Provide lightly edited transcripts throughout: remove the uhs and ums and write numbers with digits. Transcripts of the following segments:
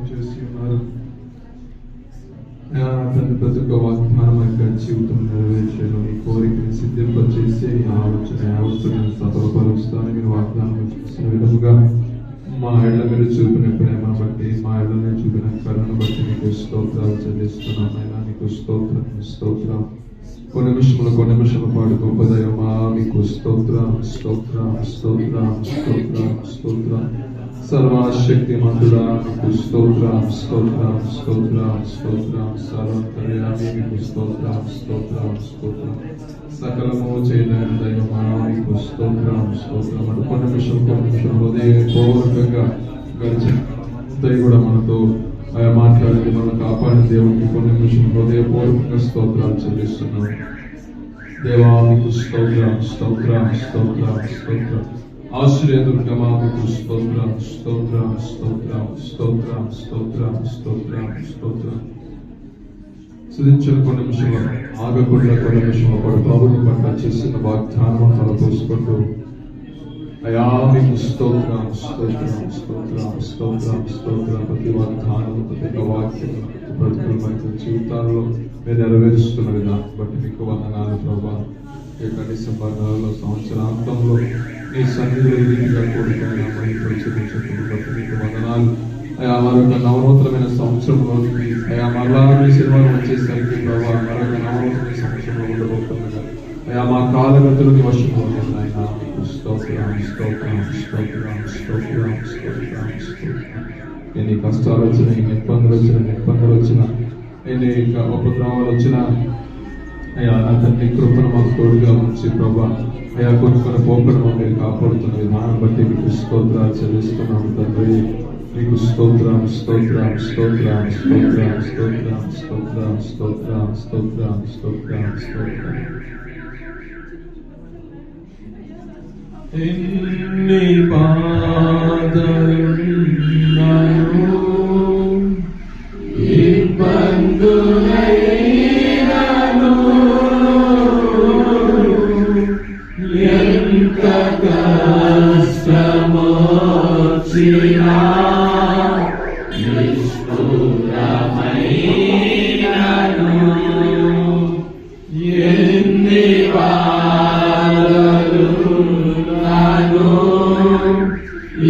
చేసి ఉన్నారు. తండ్రి ప్రతి ఒక్క వాగ్దానం యొక్క జీవితం నెరవేర్చాను, ఈ కోరికని సిద్ధింపచేసి ఆలోచన యావత్తులను సఫలపరుస్తాను మీరు వాగ్దానం చేసిన విధముగా మా ఇళ్ళ మీద చూపిన ప్రేమ బట్టి, మా ఇళ్ళ మీద చూపిన కరుణ బట్టి నీకు స్తోత్రాలు చెల్లిస్తున్నాను. అయినా నీకు స్తోత్రం. కొన్ని నిమిషముల పాటు గొప్ప దైవమా మీకు స్తోత్రం. సర్వశక్తిమంతుడా మీకు స్తోత్రం. సర్వంతర్యామి మీకు స్తోత్రం. సకలము చేయలేని దైవమా మీకు స్తోత్రం. కొన్ని నిమిషం హృదయపూర్వకంగా గడిచిన కూడా మనతో మాట్లాడింది, మనం కాపాడిన దేవుడికి కొన్ని నిమిషం హృదయపూర్వకంగా స్తోత్రాలు చెల్లిస్తున్నాం. దేవా మీకు స్తోత్రం. ఆశ్రయదుర్గమా మీకు స్తోత్రం. సుధించిన కొన్ని నిమిషంలో ఆగకుండా కొన్ని నిమిషంలో పడు ప్రభుని పట్ల చేసిన వాగ్దానం ఫలపోసుకుంటూ అయా మీకు స్తోత్రం. ప్రతి వాగ్దానం, ప్రతి వాక్యం బ్రతుకుల జీవితాల్లో మీరు నెరవేరుస్తున్న విధానం బట్టి మీకు వందనాలు ప్రభా. ఈ యొక్క డిసెంబర్ నెలలో సంవత్సరాంతంలో మీ సన్నిధిలో ఈ రీతిగా కూడుకొని పరిచయించకుండా బట్టి మీకు వందనాలు. అయా మరొక నవనూతనమైన సంవత్సరంలో అయా మరలా మీ సినిమాలు వచ్చేసరికి ప్రభావ మరొక నవనూతన సంవత్సరంలో ఉండబోతుండగా అయా మా కాలగతులకి వశంలో ఆయన మీకు స్తోత్రం. ఎన్ని కష్టాలు వచ్చినా, ఎన్ని ఇబ్బందులు వచ్చినా, ఎన్ని ఉపద్రవాలు వచ్చినా అయ్యా నా తండ్రి కృపను మాకు తోడుగా ఉంచి ప్రభా అయా కొనుక్కొని పోకడం మీరు కాపాడుతున్న విధానం బట్టి మీకు స్తోత్రాలు చెల్లిస్తున్నాము తండ్రి. మీకు స్తోత్రం. ఎన్ని బాధలున్నాయో ఇబ్బందులైనను ఎంత కష్టమొచ్చినా నిష్ఠురమైనను ఎన్ని బాధలున్నాయో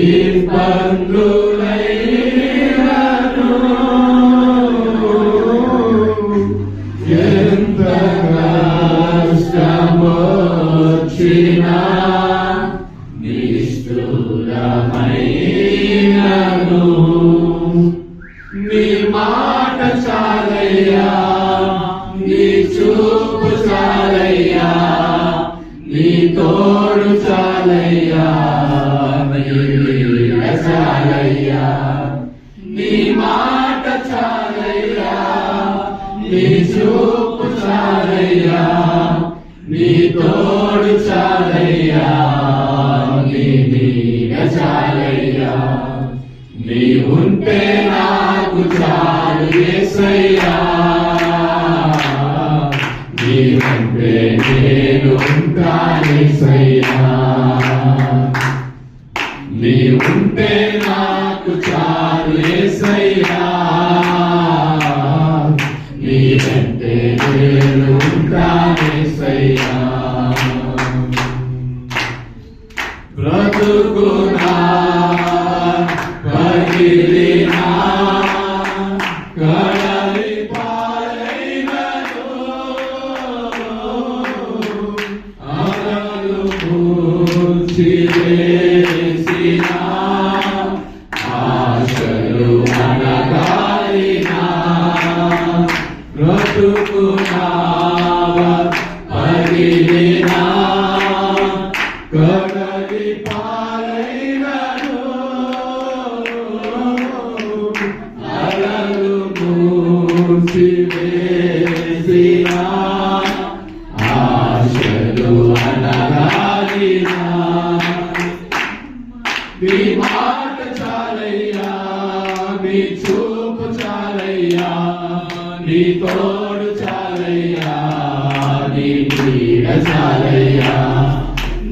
ఇబ్బందులైనను ఎంత కష్టమొచ్చినా నిష్ఠురమైనను నీ మాట చాలయ్యా, నీ చూపు చాలయ్యా, నీ తోడు చాలయ్యా, నీ నీడ చాలయ్యా. నీ మాట చాలయ్యా, నీ చూపు చాలయ్యా, నీ తోడు చాలయ్యా, నీ నీడ చాలయ్యా. నీ ఉంటే నాకు చాలు యేసయ్యా, నీ ఉంటే నేను ఉంటాను యేసయ్యా. నీ ఉంటే నాకు చాలు యేసయ్యా, నీ ఉంటే నేను ఉంటాను యేసయ్యా. బ్రతుకునా పగిలినా కడలి పాలైనను అలలు కూల్చివేసినా ఆశలు అనగాలినా బ్రతుకునా పగిలినా కడలి పాలైనను అలలు మూసివేసినా ఆశలు అనగాలినా నీ మాట చాలయ్యా, నీ చూపు చాలయ్యా, నీ తోడు చాలయ్యా, నీ నీడ చాలయ్యా.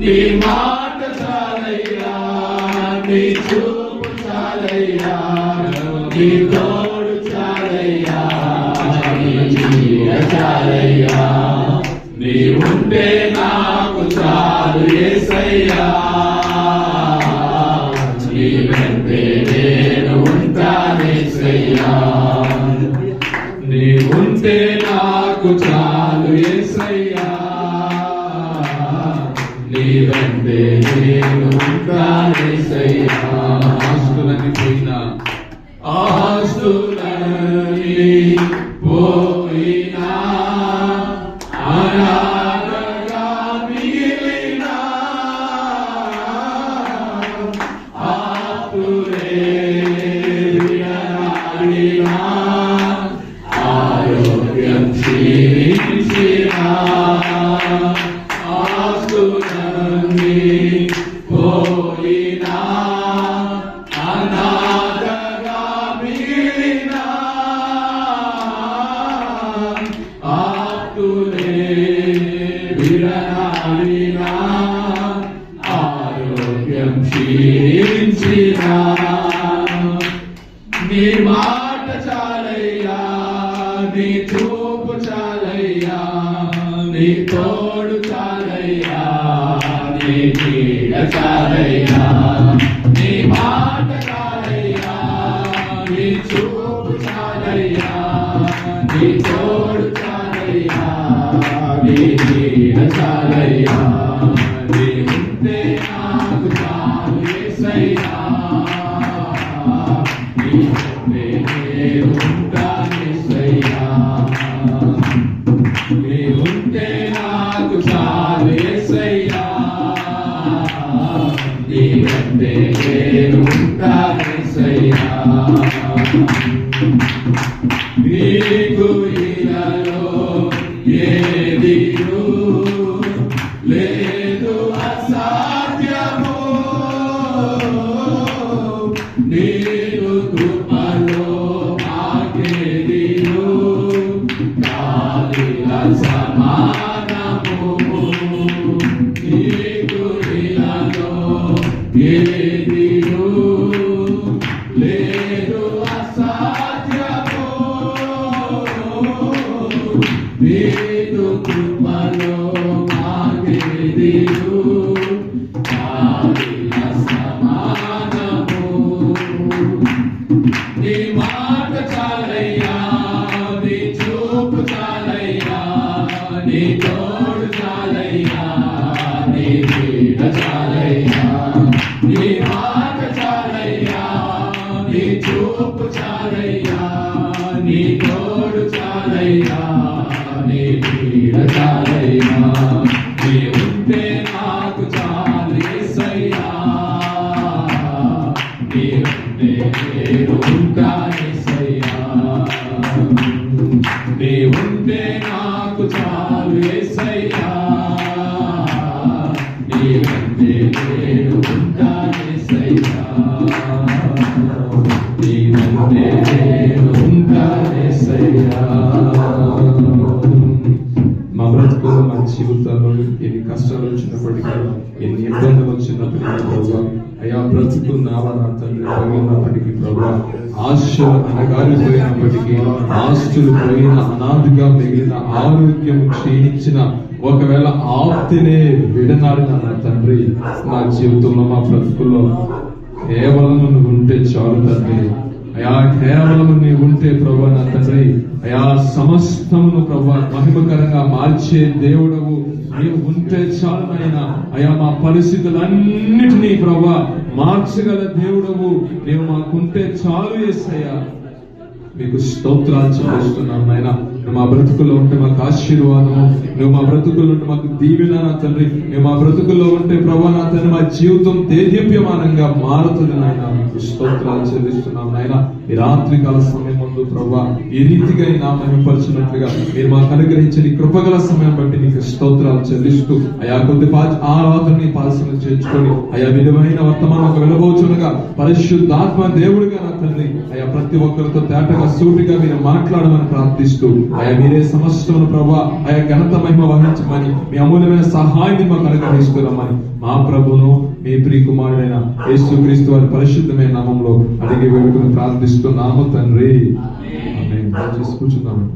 నీ మాట చాలయ్యా, నీ చూపు చాలయ్యా, నీ తోడు చాలయ్యా, నీ నీడ చాలయ్యా, నీ ఉంటే నాకు చాలు యేసయ్యా, నీ వెంటే నేను ఉంటానేసయ్యా, నీ ఉంటే నాకు చాలు యేసయ్యా, నీ వెంటే నేను ఉంటానేసయ్యా. ఆస్తులని పోయినా ఆస్తులని పోయినా అనాథగా మిగిలినా ఆతురే విడనాడినా ఆరోగ్యం క్షీణించినా ఆస్తులన్నీ పోయినా అనాథగా మిగిలినా ఆతురే విడనాడినా ఆరోగ్యం క్షీణించినా నీ మాట చాలయ్యా, నీ చూపు చాలయ్యా, నీ తోడు చాలయ్యా, నీ నీడ చాలయ్యా, నీ మాట చాలయ్యా, నీ చూపు చాలయ్యా, నీ తోడు చాలయ్యా, నీ నీడ చాలయ్యా, నీ ఉంటే నాకు చాలు యేసయ్యా, నీ ఉంటే నేను ఉంటానేసయ్యా, నీ ఉంటే నాకు చాలు యేసయ్యా, నీ ఉంటే నేను ఉంటానేసయ్యా. నీకు ఇలాలో ఏదియు లేదు అసాధ్యము, నీరు కృపలో మాకేదియు కాలిల సమానము, నీకు ఇలాలో ఏదియు లేదు అసాధ్యము, నీరు కృపలో మాకేదియు కాలిల సమానము. నీ మాట చాలయ్యా, నీ చూపు చాలయ్యా, నీ తోడు చాలయ్యా, నీ నీడ చాలయ్యా, నీ మాట చాలయ్యా, నీ చూపు చాలయ్యా, నీ తోడు చాలయ్యా, నీ నీడ చాలయ్యా, నీ ఉంటే నాకు చాలు యేసయ్యా, నీ ఉంటే నేను ఉంటానేసయ్యా, నీ ఉంటే నాకు చాలు యేసయ్యా, నీ ఉంటే నేను ఉంటానేసయ్యా, నీ ఉంటే నేను ఉంటానేసయ్యా. మా బ్రతుకులో మా జీవితాల్లో ఎన్ని కష్టాలు వచ్చినప్పటికీ, ఎన్ని ఇబ్బందులు వచ్చినప్పటికీ ప్రభా, అయా బ్రతుకు నావా నా తండ్రి పోయినప్పటికీ ప్రభా, ఆశలు అనగారిపోయినప్పటికీ, ఆస్తులు పోయిన అనాథగా మిగిలిన, ఆరోగ్యం క్షీణించిన, ఒకవేళ ఆప్తినే విడనాడిన నా తండ్రి, మా జీవితంలో మా బ్రతుకుల్లో కేవలం నువ్వు ఉంటే చాలు తండ్రి. అయా కేవలం నీవు ఉంటే ప్రభా నా తండ్రి, అయా సమస్తమును ప్రభా మహిమకరంగా మార్చే దేవుడవు నీవు ఉంటే చాలు నాయనా. అయా మా పరిస్థితులన్నిటినీ ప్రభా మార్చగల దేవుడవు నీవు మాకుంటే చాలు యేసయ్యా. మీకు స్తోత్రాలు చెల్లిస్తున్నాం నాయన. నువ్వు మా బ్రతుకుల్లో ఉంటే మాకు ఆశీర్వాదము, నువ్వు మా బ్రతుకుల్లో ఉంటే మాకు దీవెన నా తండ్రి. నువ్వు మా బ్రతుకుల్లో ఉంటే ప్రభా నా తండ్రి మా జీవితం దేదీప్యమానంగా మారుతుంది నాయన. మీకు స్తోత్రాలు చెల్లిస్తున్నాం నాయన. ఈ రాత్రికాల సమయం ముందు ప్రభా ఈ రీతిగా ఈ నామాన్ని పరచినట్లుగా మీరు మాకు అనుగ్రహించిన ఈ కృపగల సమయం బట్టి నీకు స్తోత్రాలు చెల్లిస్తూ అయా కొద్ది ఆరాధనని పాల్సిన చేర్చుకొని అయా విలువైన వర్తమానం ఒక వెలబోచునగా పరిశుద్ధాత్మ దేవుడిగా నా తండ్రి అయా ప్రతి ఒక్కరితో తేటగా సూటిగా మీరు మాట్లాడమని ప్రార్థిస్తూ అయా మీరే సమస్తమును ప్రభా అయా ఘనత మహిమ వహించమని మీ అమూల్యమైన సహాయాన్ని మాకు అనుగ్రహిస్తున్నామని మా ప్రభును మీ ప్రియకుమారుడైన యేసుక్రీస్తు వారి పరిశుద్ధమైన నామంలో అడిగి వేడుకుని ప్రార్థిస్తున్నాము తండ్రి. ఆమేన్. దయచేసి కూర్చుందామండి.